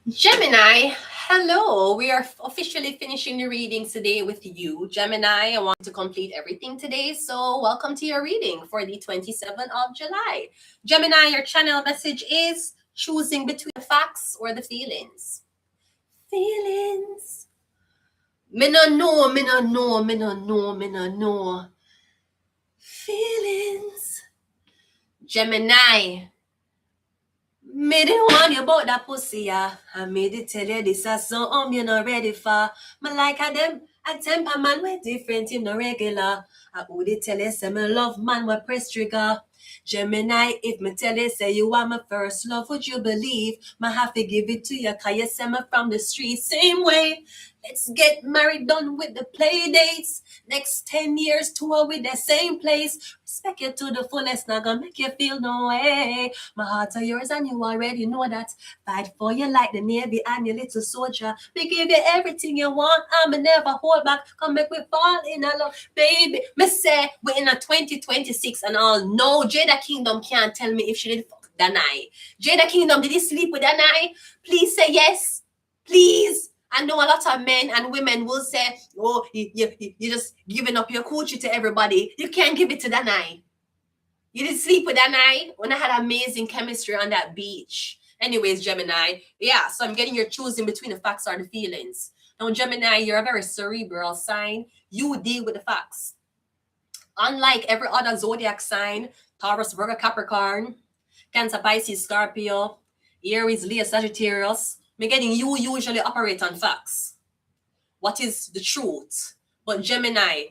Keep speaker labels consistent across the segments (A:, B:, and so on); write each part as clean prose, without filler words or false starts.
A: Gemini, hello. We are officially finishing the readings today with you. Gemini, I want to complete everything today, so welcome to your reading for the 27th of July. Gemini, your channel message is choosing between the facts or the feelings. Feelings. Me no know, me no know, me no know, me no know. Feelings. Gemini, me didn't want you about that pussy, yeah. I made it tell you this is something you're not ready for. Me like a them, a temper man we different, him no regular. I would tell you say me love man we press trigger. Gemini, if me tell you say you are my first love, would you believe? Me have to give it to you, cause you say me from the street same way. Let's get married, done with the play dates. Next 10 years, tour with the same place. Respect you to the fullest, not gonna make you feel no way. My heart's are yours and you already know that. Fight for you like the Navy and your little soldier. Me give you everything you want, I'ma never hold back. Come make we fall in love, baby. Me say we're in a 2026 and all. No, Jada Kingdom can't tell me if she did fuck Danai. Jada Kingdom, did he sleep with Danai? Please say yes. Please. I know a lot of men and women will say, oh, you're just giving up your coochie to everybody. You can't give it to Danai. You didn't sleep with Danai when I had amazing chemistry on that beach. Anyways, Gemini, yeah, so I'm getting your choosing between the facts or the feelings. Now, Gemini, you're a very cerebral sign. You deal with the facts. Unlike every other zodiac sign, Taurus, Virgo, Capricorn, Cancer, Pisces, Scorpio, Aries, Leo, Sagittarius, me getting you usually operate on facts. What is the truth? But Gemini,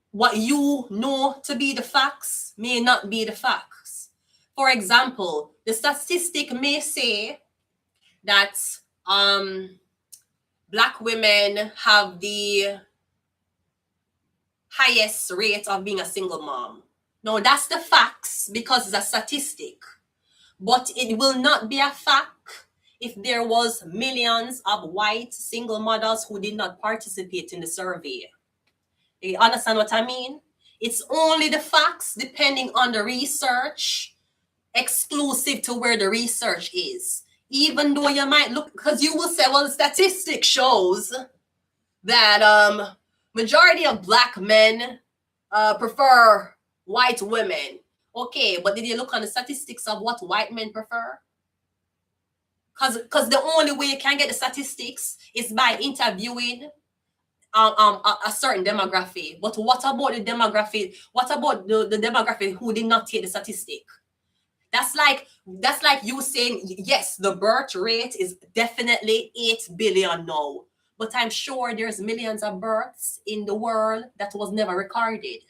A: what you know to be the facts may not be the facts. For example, the statistic may say that Black women have the highest rate of being a single mom. No, that's the facts because it's a statistic. But it will not be a fact if there was millions of white single mothers who did not participate in the survey. You understand what I mean? It's only the facts depending on the research, exclusive to where the research is. Even though you might look, because you will say, well, the statistic shows that majority of Black men prefer white women. Okay, but did you look on the statistics of what white men prefer? Because the only way you can get the statistics is by interviewing a certain demographic. But what about the demographic? What about the demographic who did not take the statistic? That's like you saying, yes, the birth rate is definitely 8 billion now. But I'm sure there's millions of births in the world that was never recorded.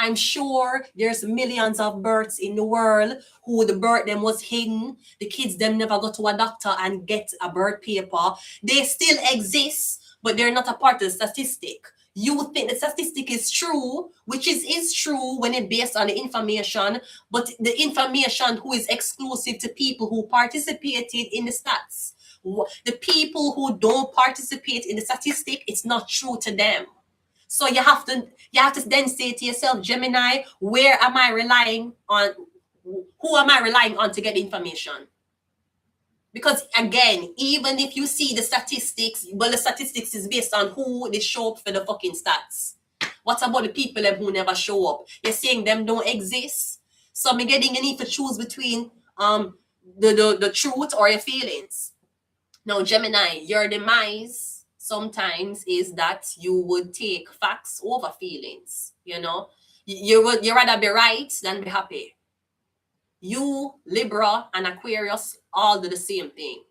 A: I'm sure there's millions of births in the world who the birth them was hidden. The kids them never go to a doctor and get a birth paper. They still exist, but they're not a part of the statistic. You think the statistic is true, which is true when it's based on the information, but the information who is exclusive to people who participated in the stats. The people who don't participate in the statistic, it's not true to them. So you have to then say to yourself, Gemini, where am I relying on? Who am I relying on to get information? Because again, even if you see the statistics, well, the statistics is based on who they show up for the fucking stats. What about the people who never show up? You're saying them don't exist. So I'm getting you need to choose between the truth or your feelings. Now, Gemini, your demise sometimes is that you would take facts over feelings. You know, you rather be right than be happy. You, Libra, and Aquarius all do the same thing.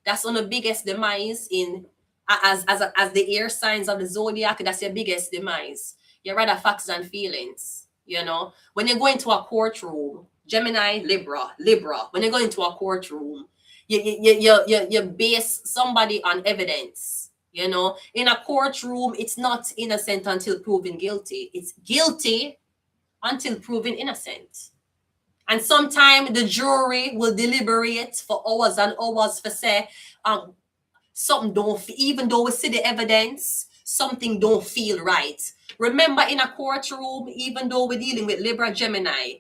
A: That's one of the biggest demise in as the air signs of the zodiac. That's your biggest demise. You rather facts than feelings. You know, when you go into a courtroom, Gemini, Libra. When you go into a courtroom, you base somebody on evidence. You know, in a courtroom, it's not innocent until proven guilty. It's guilty until proven innocent. And sometimes the jury will deliberate for hours and hours for say, something don't, even though we see the evidence, something don't feel right. Remember, in a courtroom, even though we're dealing with Libra, Gemini,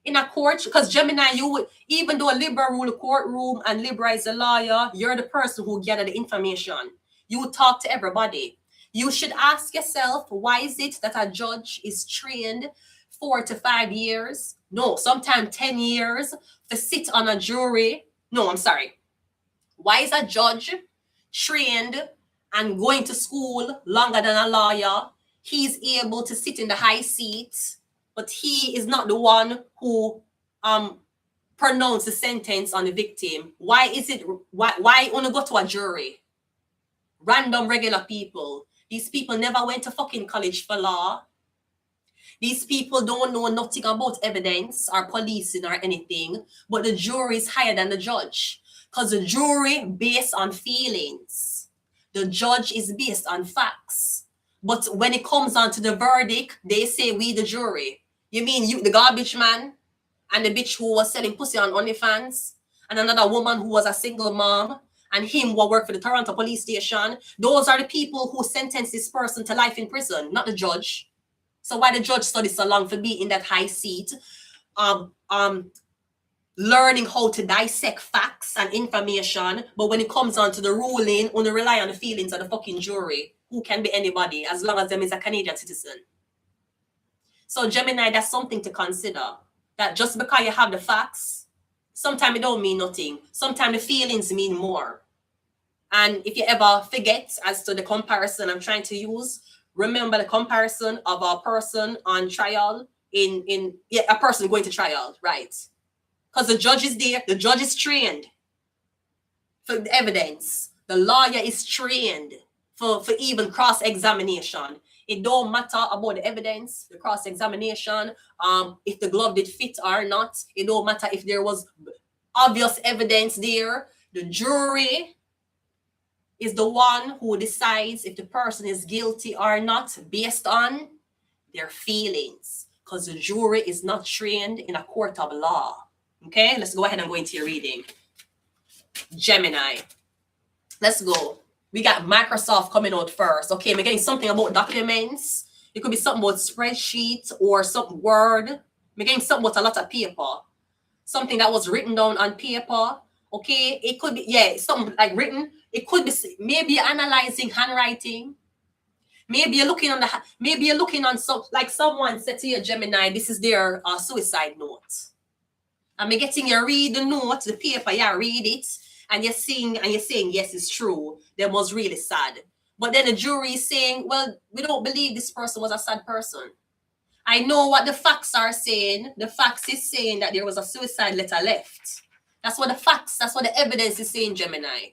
A: in a court, because Gemini, you would, even though a Libra rule the courtroom and Libra is the lawyer, you're the person who gather the information. You would talk to everybody. You should ask yourself, why is it that a judge is trained 4 to 5 years? No, sometimes 10 years to sit on a jury. No, I'm sorry. Why is a judge trained and going to school longer than a lawyer? He's able to sit in the high seat, but he is not the one who pronounce the sentence on the victim. Why is it, why only go to a jury? Random regular people. These people never went to fucking college for law. These people don't know nothing about evidence or policing or anything, but the jury is higher than the judge. Because the jury based on feelings. The judge is based on facts. But when it comes on to the verdict, they say we the jury. You mean you, the garbage man, and the bitch who was selling pussy on OnlyFans, and another woman who was a single mom, and him who worked for the Toronto police station? Those are the people who sentenced this person to life in prison, not the judge. So why the judge studied so long to be in that high seat, learning how to dissect facts and information, but when it comes on to the ruling, only rely on the feelings of the fucking jury, who can be anybody as long as them is a Canadian citizen. So Gemini, that's something to consider. That just because you have the facts, sometimes it don't mean nothing. Sometimes the feelings mean more. And if you ever forget as to the comparison I'm trying to use, remember the comparison of a person on trial a person going to trial, right? Because the judge is there, the judge is trained for the evidence. The lawyer is trained for even cross-examination. It don't matter about the evidence, the cross-examination, if the glove did fit or not. It don't matter if there was obvious evidence there. The jury is the one who decides if the person is guilty or not based on their feelings, because the jury is not trained in a court of law. Okay, let's go ahead and go into your reading. Gemini. Let's go. We got Microsoft coming out first. Okay, we're getting something about documents. It could be something about spreadsheet or some Word. We're getting something about a lot of paper. Something that was written down on paper. Okay, it could be, yeah, something like written. It could be maybe analyzing handwriting. Maybe you're looking on some, like someone said to you, Gemini, this is their suicide note. And me getting you read the note, the paper, you read it, and you're saying, yes, it's true. That was really sad. But then the jury is saying, well, we don't believe this person was a sad person. I know what the facts are saying. The facts is saying that there was a suicide letter left. That's what the evidence is saying, Gemini.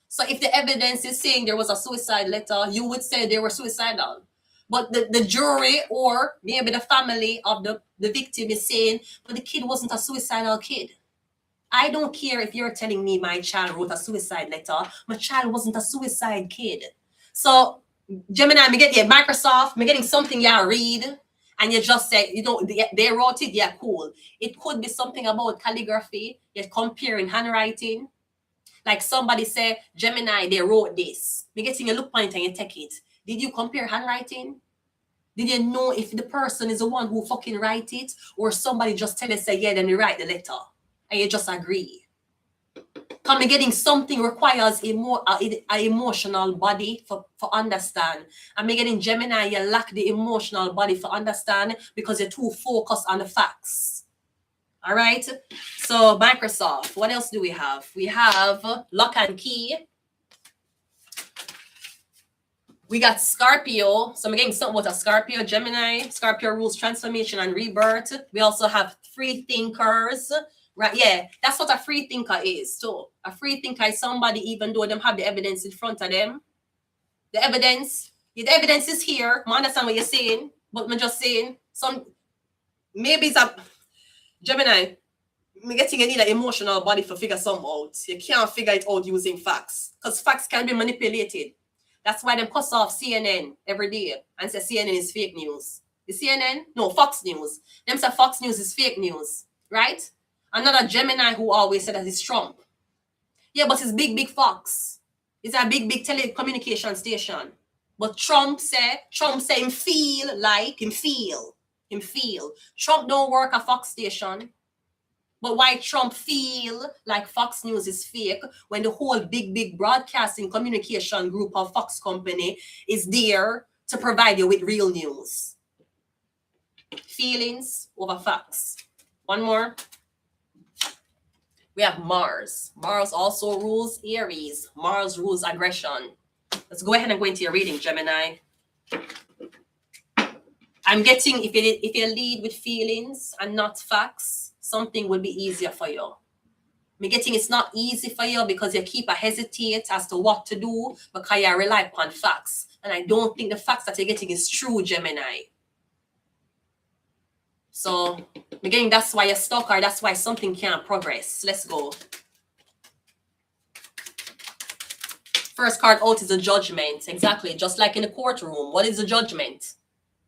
A: So if the evidence is saying there was a suicide letter, you would say they were suicidal. But the jury or maybe the family of the victim is saying, but the kid wasn't a suicidal kid. I don't care if you're telling me my child wrote a suicide letter. My child wasn't a suicide kid. So Gemini, me get Microsoft, me getting something you read, and you just say, they wrote it, yeah, cool. It could be something about calligraphy. You're comparing handwriting. Like somebody say, Gemini, they wrote this. Me getting a look point and you take it. Did you compare handwriting? Did you know if the person is the one who fucking write it, or somebody just tell you, say, yeah, then you write the letter, and you just agree? Come getting something requires an emotional body for understand. And me getting Gemini, you lack the emotional body for understand because you're too focused on the facts. All right. So Microsoft, what else do we have? We have Lock and Key. We got Scorpio. So I'm getting something about a Scorpio, Gemini. Scorpio rules transformation and rebirth. We also have free thinkers. Right, yeah, that's what a free thinker is. So a free thinker is somebody, even though they have the evidence in front of them. The evidence is here. I understand what you're saying, but I'm just saying maybe it's a Gemini. Me getting you need an emotional body to figure something out. You can't figure it out using facts, because facts can be manipulated. That's why they cuss off CNN every day and say CNN is fake news. The CNN? No, Fox News. Them say Fox News is fake news, right? Another Gemini who always said that it's Trump. Yeah, but it's big Fox. It's a big telecommunication station. But Trump say him feel. him feel. Trump don't work at Fox station. But why Trump feel like Fox News is fake when the whole big broadcasting communication group of Fox company is there to provide you with real news? Feelings over facts. One more. We have Mars. Mars also rules Aries. Mars rules aggression. Let's go ahead and go into your reading, Gemini. I'm getting if you lead with feelings and not facts, something will be easier for you. I'm getting it's not easy for you because you keep a hesitate as to what to do because you rely upon facts. And I don't think the facts that you're getting is true, Gemini. So again, that's why you're stuck or that's why something can't progress. Let's go. First card out is a judgment. Exactly. Just like in the courtroom. What is a judgment?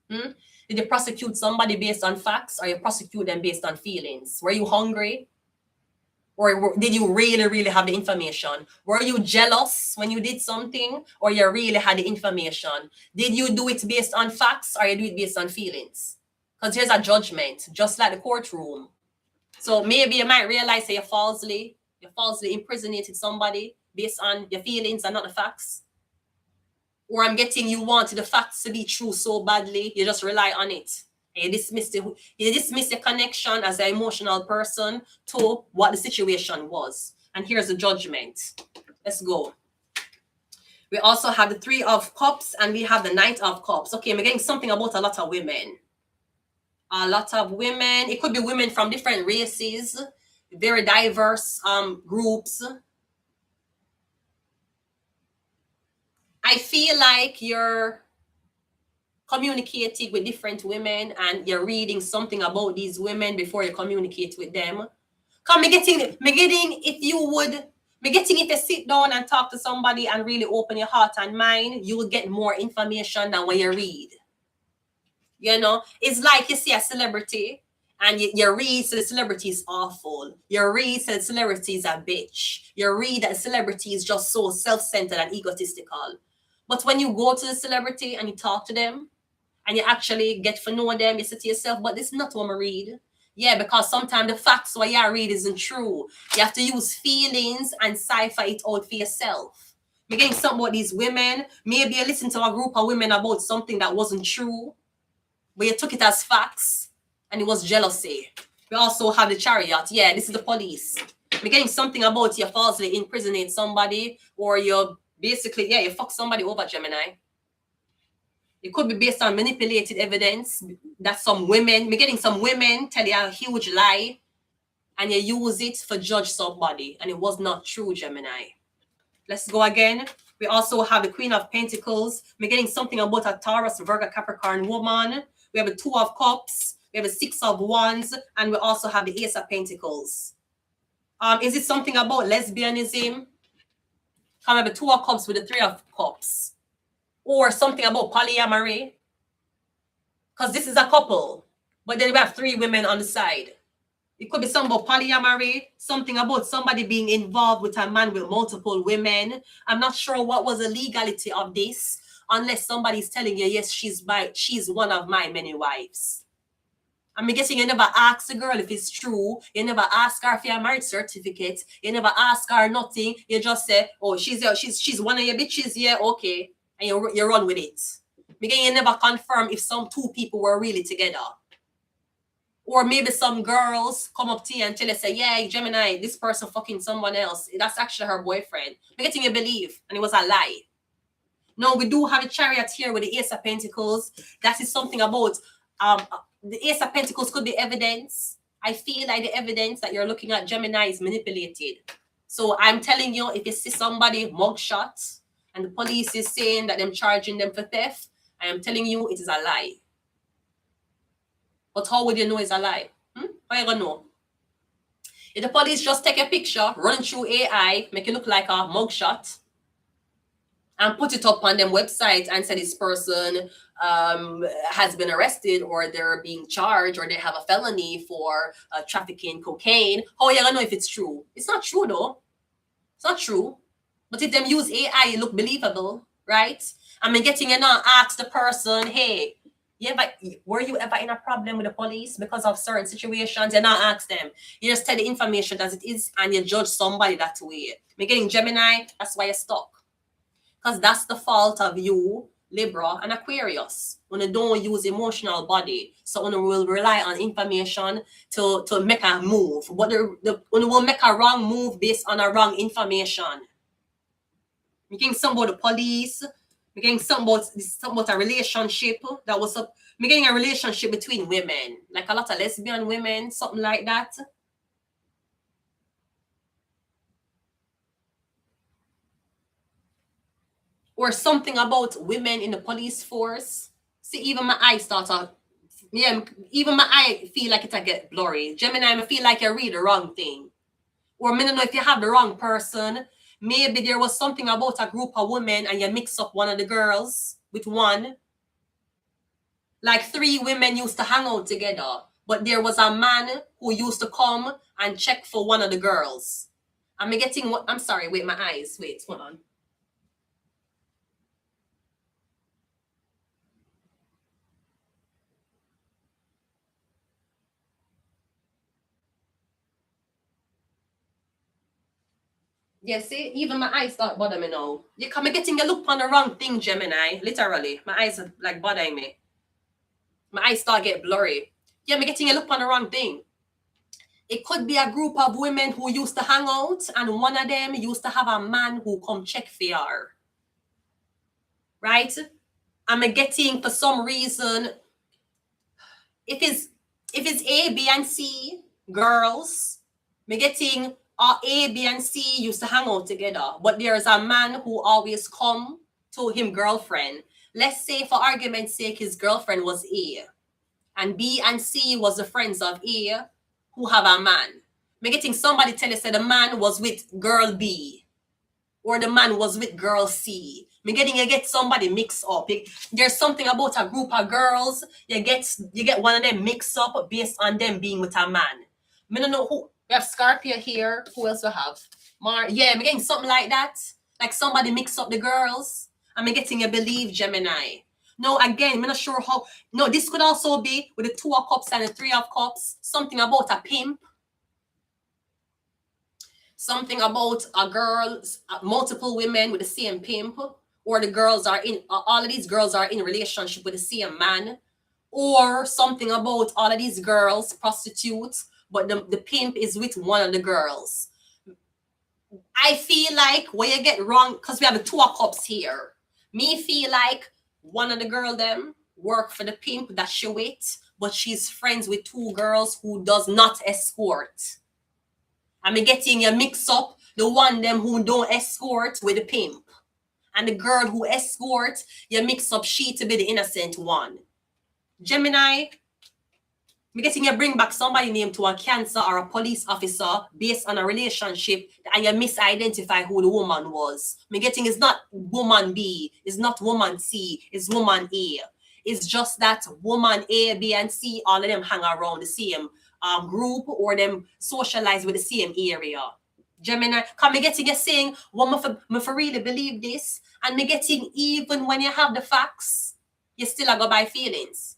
A: Did you prosecute somebody based on facts or you prosecute them based on feelings? Were you hungry? Or did you really have the information? Were you jealous when you did something or you really had the information? Did you do it based on facts or you do it based on feelings? Because here's a judgment, just like the courtroom. So maybe you might realize that you falsely impersonated somebody based on your feelings and not the facts. Or I'm getting you wanted the facts to be true so badly, you just rely on it. And you dismiss the connection as an emotional person to what the situation was. And here's the judgment. Let's go. We also have the 3 of Cups and we have the Knight of Cups. Okay, I'm getting something about a lot of women. A lot of women. It could be women from different races, very diverse groups. I feel like you're communicating with different women and you're reading something about these women before you communicate with them. Come, if you sit down and talk to somebody and really open your heart and mind, you will get more information than when you read. You know, it's like you see a celebrity and you read so the celebrity is awful. You read so the celebrity is a bitch. You read that the celebrity is just so self-centered and egotistical. But when you go to the celebrity and you talk to them and you actually get to know them, you say to yourself, but this is not what I read. Yeah, because sometimes the facts what you read isn't true. You have to use feelings and cipher it out for yourself. You're getting something about these women. Maybe you listen to a group of women about something that wasn't true, but you took it as facts and it was jealousy. We also have the Chariot. Yeah, this is the police. You're getting something about you falsely impersonate somebody or you're basically, you fuck somebody over, Gemini. It could be based on manipulated evidence that some women, we're getting some women tell you a huge lie and you use it for judge somebody and it was not true, Gemini. Let's go again. We also have the Queen of Pentacles. We're getting something about a Taurus, Virgo, Capricorn woman. We have a 2 of Cups. We have a 6 of Wands. And we also have the Ace of Pentacles. Is it something about lesbianism? Come have a 2 of Cups with the 3 of Cups. Or something about polyamory. Because this is a couple. But then we have 3 women on the side. It could be something about polyamory. Something about somebody being involved with a man with multiple women. I'm not sure what was the legality of this. Unless somebody's telling you, yes, she's one of my many wives. I'm guessing you never ask the girl if it's true. You never ask her for your marriage certificate. You never ask her nothing. You just say, oh, she's one of your bitches. Yeah, okay. And you run with it. Again, you never confirm if some 2 people were really together. Or maybe some girls come up to you and tell you, say, yeah, Gemini, this person fucking someone else. That's actually her boyfriend. I'm getting you believe. And it was a lie. No, we do have a Chariot here with the Ace of Pentacles. That is something about the Ace of Pentacles could be evidence. I feel like the evidence that you're looking at, Gemini, is manipulated. So I'm telling you, if you see somebody mugshot and the police is saying that they're charging them for theft, I am telling you it is a lie. But how would you know it's a lie? How you gonna know? If the police just take a picture, run through AI, make it look like a mugshot, and put it up on them website and say this person has been arrested or they're being charged or they have a felony for trafficking cocaine, how are you gonna know if it's true? It's not true though. It's not true. But if them use AI, it look believable, right? I mean, getting you now ask the person, hey, Were you ever in a problem with the police because of certain situations? You not ask them. You just tell the information as it is and you judge somebody that way. Me getting Gemini, that's why you're stuck. Because that's the fault of you, Libra and Aquarius. When you don't use emotional body. So when you will rely on information to make a move. But when you will make a wrong move based on a wrong information. You're getting something about the police. You're getting something about a relationship that was up. You're getting a relationship between women. Like a lot of lesbian women, something like that. Or something about women in the police force. See, even my eye start to, yeah, even my eye feel like it get blurry. Gemini, I feel like you read the wrong thing. Or I don't know if you have the wrong person. Maybe there was something about a group of women and you mix up one of the girls with one. Like 3 women used to hang out together, but there was a man who used to come and check for one of the girls. Am I getting what? I'm sorry, wait, my eyes. Wait, hold on. Yeah, see, even my eyes start bothering me now. You come getting a look on the wrong thing, Gemini. Literally, my eyes are like bothering me. My eyes start get blurry. Yeah, me getting a look on the wrong thing. It could be a group of women who used to hang out, and one of them used to have a man who come check for her. Right? I'm getting for some reason, if it's A, B, and C girls, me getting A, B, and C used to hang out together, but there's a man who always come to him girlfriend. Let's say for argument's sake, his girlfriend was A, and B and C was the friends of A who have a man. Me getting somebody tell you say the man was with girl B, or the man was with girl C. Me getting you get somebody mixed up. There's something about a group of girls. You get one of them mixed up based on them being with a man. Me don't know who. We have Scorpio here. Who else we have? Yeah, me getting something like that. Like somebody mix up the girls. And me getting you believe Gemini. No, again, I'm not sure how. No, this could also be with the 2 of cups and the 3 of cups. Something about a pimp. Something about a girl, multiple women with the same pimp, or the girls are in, all of these girls are in relationship with the same man, or something about all of these girls prostitutes, but the pimp is with one of the girls. I feel like where you get wrong, because we have the 2 of cups here. Me feel like one of the girl them work for the pimp that she with, but she's friends with 2 girls who does not escort. I'm getting you mix up the one them who don't escort with the pimp. And the girl who escort, you mix up she to be the innocent one. Gemini, I'm getting you bring back somebody named to a Cancer or a police officer based on a relationship and you misidentify who the woman was. I'm getting it's not woman B, it's not woman C, it's woman A. It's just that woman A, B, and C, all of them hang around the same group or them socialize with the same area. Gemini, come me getting you saying, well, me for really believe this, and me getting even when you have the facts, you still go by feelings.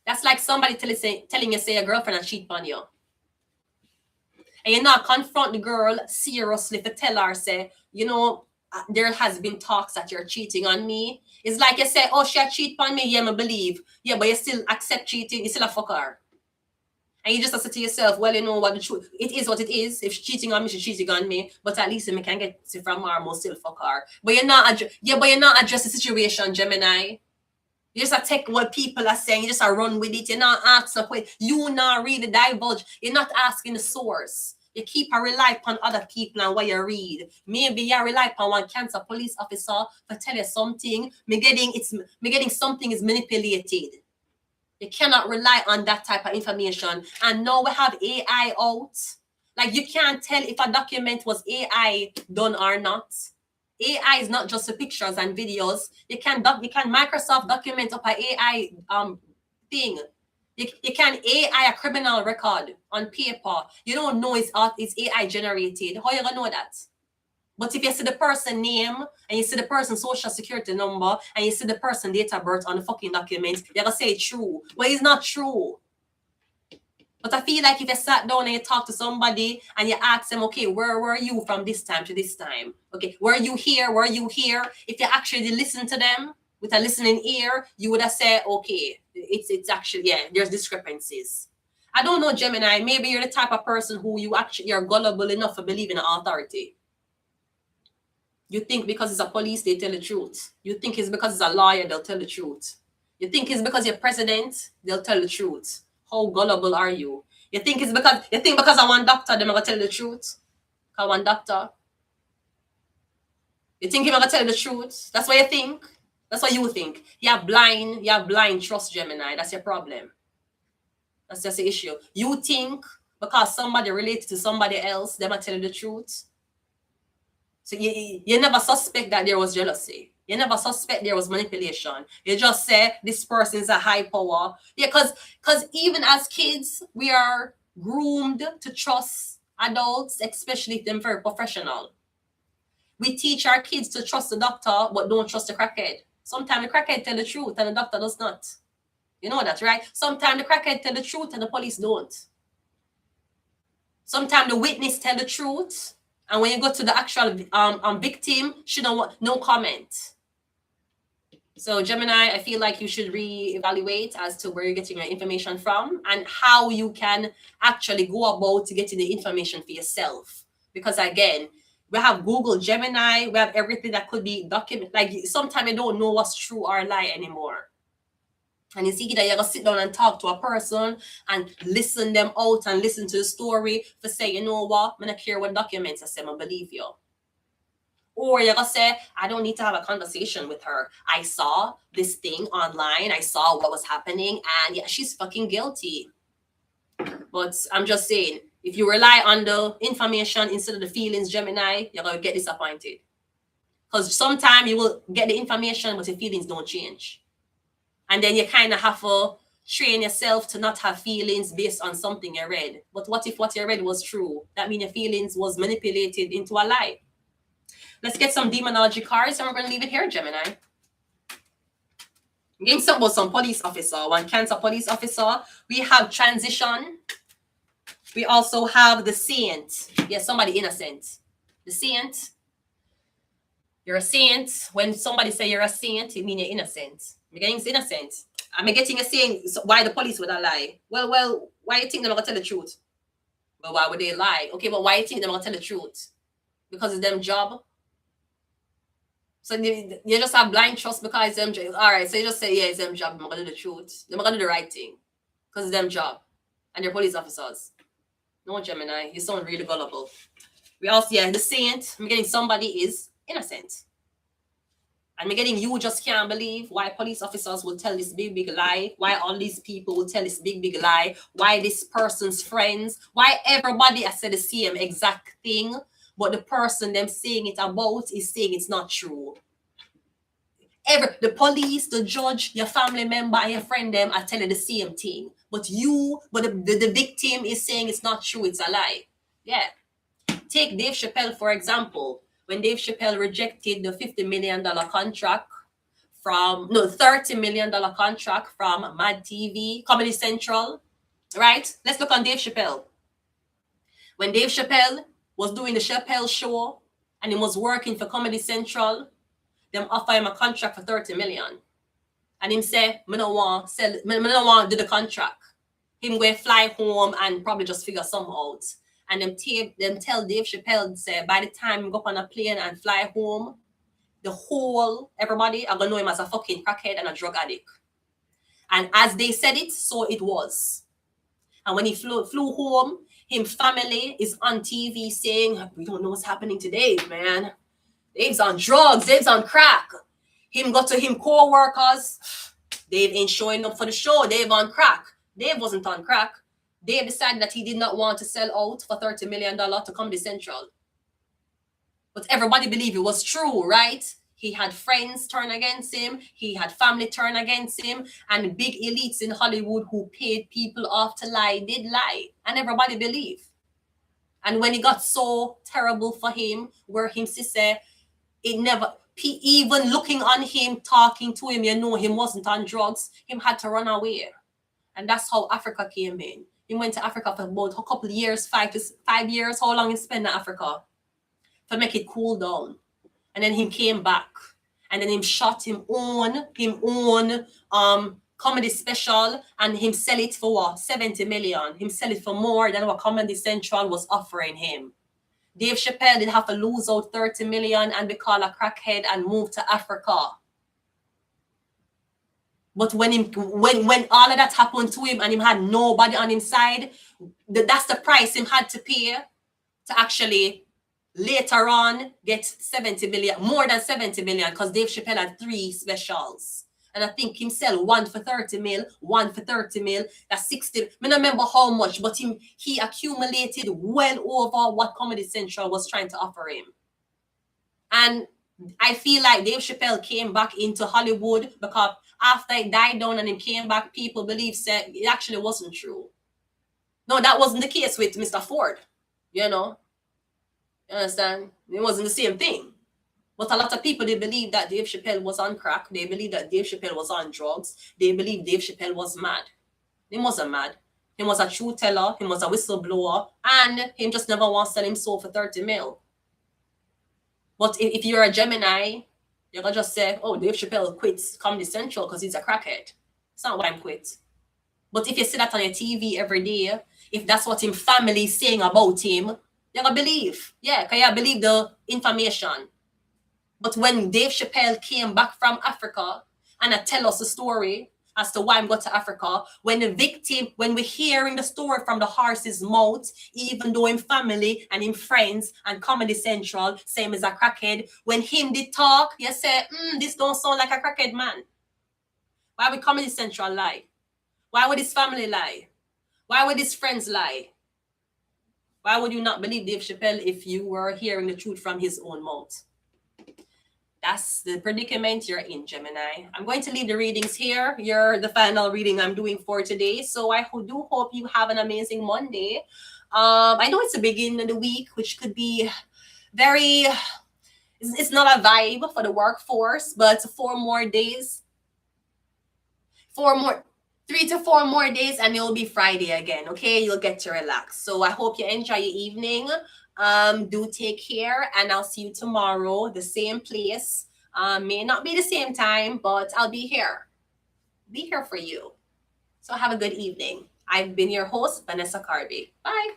A: That's like somebody telling you say your girlfriend and cheat on you. And you not confront the girl seriously to tell her, say, you know, there has been talks that you're cheating on me. It's like you say, oh, she cheat on me, yeah, me believe. Yeah, but you still accept cheating, you still a fucker. And you just have to say to yourself, well, you know what, the truth, it is what it is. If she's cheating on me, she's cheating on me. But at least I can get it from her, most still fuck her. But you're not address the situation, Gemini. You just take what people are saying, you just run with it. You're not asking, you not really divulge. You're not asking the source. You keep a rely upon other people and what you read. Maybe you rely upon one Cancer police officer to tell you something. Me getting something is manipulated. You cannot rely on that type of information. And now we have AI out. Like you can't tell if a document was AI done or not. AI is not just the pictures and videos. You can Microsoft document up a AI thing. You can AI a criminal record on paper. You don't know it's AI generated. How you gonna know that? But if you see the person name and you see the person's social security number and you see the person date of birth on the fucking documents, you're gonna say it's true. Well, it's not true. But I feel like if you sat down and you talk to somebody and you ask them, okay, where were you from this time to this time? Okay, were you here? Were you here? If you actually listen to them with a listening ear, you would have said, okay, it's actually, yeah, there's discrepancies. I don't know, Gemini, maybe you're the type of person who you're gullible enough to believe in authority. You think because it's a police, they tell the truth. You think it's because it's a lawyer, they'll tell the truth. You think it's because you're president, they'll tell the truth. How gullible are you? You think because I want doctor, they're gonna tell the truth? I want doctor. You think you're gonna tell the truth? That's what you think. That's what you think. You have blind trust, Gemini. That's your problem. That's just the issue. You think because somebody related to somebody else, they're gonna tell you the truth. So you never suspect that there was jealousy. You never suspect there was manipulation. You just say this person is a high power. Yeah, because even as kids, we are groomed to trust adults, especially if they're very professional. We teach our kids to trust the doctor, but don't trust the crackhead. Sometimes the crackhead tell the truth and the doctor does not. You know that, right? Sometimes the crackhead tell the truth and the police don't. Sometimes the witness tell the truth, and when you go to the actual victim, she don't want no comment. So Gemini, I feel like you should reevaluate as to where you're getting your information from and how you can actually go about getting the information for yourself. Because again, we have Google, Gemini, we have everything that could be documented. Like sometimes you don't know what's true or lie anymore. And you see that you're gonna sit down and talk to a person and listen them out and listen to the story for say, you know what, I'm not care what documents I say, I believe you. Or you're gonna say, I don't need to have a conversation with her. I saw this thing online, I saw what was happening, and yeah, she's fucking guilty. But I'm just saying, if you rely on the information instead of the feelings, Gemini, you're gonna get disappointed. Because sometimes you will get the information, but your feelings don't change. And then you kind of have to train yourself to not have feelings based on something you read. But what if what you read was true? That means your feelings was manipulated into a lie. Let's get some demonology cards, and we're going to leave it here, Gemini. I'm getting some about some police officer, one Cancer police officer. We have transition. We also have the saint. Yes, somebody innocent. The saint. You're a saint. When somebody say you're a saint, it means you're innocent. I'm getting innocent. I'm getting a saying, so why the police would I lie? Well, why you think they're going to tell the truth? Well, why would they lie? Okay, but why you think they're going to tell the truth? Because it's them job? So you just have blind trust because it's them job. All right, so you just say, yeah, it's them job. I'm going to do the truth. They're going to do the right thing. Because it's them job. And they're police officers. No, Gemini, you sound really gullible. We also, yeah, the saint. I'm getting somebody is innocent. And I'm getting you just can't believe why police officers will tell this big lie, why all these people will tell this big lie, why this person's friends, why everybody has said the same exact thing, but the person them saying it about is saying it's not true. The police, the judge, your family member, and your friend them are telling the same thing. But the victim is saying it's not true, it's a lie. Yeah. Take Dave Chappelle, for example. When Dave Chappelle rejected the $50 million contract $30 million contract from Mad TV, Comedy Central, right? Let's look on Dave Chappelle. When Dave Chappelle was doing the Chappelle show and he was working for Comedy Central, them offer him a contract for $30 million. And him say, I don't want to do the contract. Him go fly home and probably just figure some out. And them tell Dave Chappelle, say, by the time you go on a plane and fly home, everybody are going to know him as a fucking crackhead and a drug addict. And as they said it, so it was. And when he flew home, him family is on TV saying, we don't know what's happening to Dave, man. Dave's on drugs, Dave's on crack. Him got to him co-workers, Dave ain't showing up for the show, Dave on crack. Dave wasn't on crack. Dave decided that he did not want to sell out for $30 million to Comedy Central. But everybody believed it was true, right? He had friends turn against him. He had family turn against him. And big elites in Hollywood who paid people off to lie did lie. And everybody believed. And when it got so terrible for him, where him say it never, even looking on him, talking to him, him wasn't on drugs, him had to run away. And that's how Africa came in. He went to Africa for about a couple of years, 5 years. How long he spent in Africa? To make it cool down. And then he came back. And then him shot him own comedy special, and him sell it for what? 70 million. Him sell it for more than what Comedy Central was offering him. Dave Chappelle did have to lose out 30 million and be called a crackhead and move to Africa. But when all of that happened to him and him had nobody on his side, that's the price him had to pay to actually later on get 70 million, more than 70 million, because Dave Chappelle had 3 specials. And I think him sell one for 30 mil, one for 30 mil, that's 60. I don't remember how much, but he accumulated well over what Comedy Central was trying to offer him. And I feel like Dave Chappelle came back into Hollywood because after he died down and he came back, people believe said it actually wasn't true. No, that wasn't the case with Mr. Ford. You understand? It wasn't the same thing. But a lot of people, they believe that Dave Chappelle was on crack. They believe that Dave Chappelle was on drugs. They believe Dave Chappelle was mad. He wasn't mad. He was a truth teller. He was a whistleblower. And him just never wants to sell him soul for 30 mil. But if you're a Gemini, you're going to just say, oh, Dave Chappelle quits Comedy Central because he's a crackhead. It's not why I'm quit. But if you see that on your TV every day, if that's what his family is saying about him, you're going to believe. Yeah, because you believe the information. But when Dave Chappelle came back from Africa and tell us the story as to why I'm going to Africa, when we're hearing the story from the horse's mouth, even though him family and him friends and Comedy Central, same as a crackhead, when him did talk, you say, this don't sound like a crackhead man. Why would Comedy Central lie? Why would his family lie? Why would his friends lie? Why would you not believe Dave Chappelle if you were hearing the truth from his own mouth? That's the predicament you're in, Gemini. I'm going to leave the readings here. You're the final reading I'm doing for today. So I do hope you have an amazing Monday. I know it's the beginning of the week, which could be it's not a vibe for the workforce, but 3 to 4 more days and it'll be Friday again. Okay, you'll get to relax. So I hope you enjoy your evening. Do take care, and I'll see you tomorrow, the same place. May not be the same time, but I'll be here. Be here for you. So have a good evening. I've been your host, Vanessa Carby. Bye.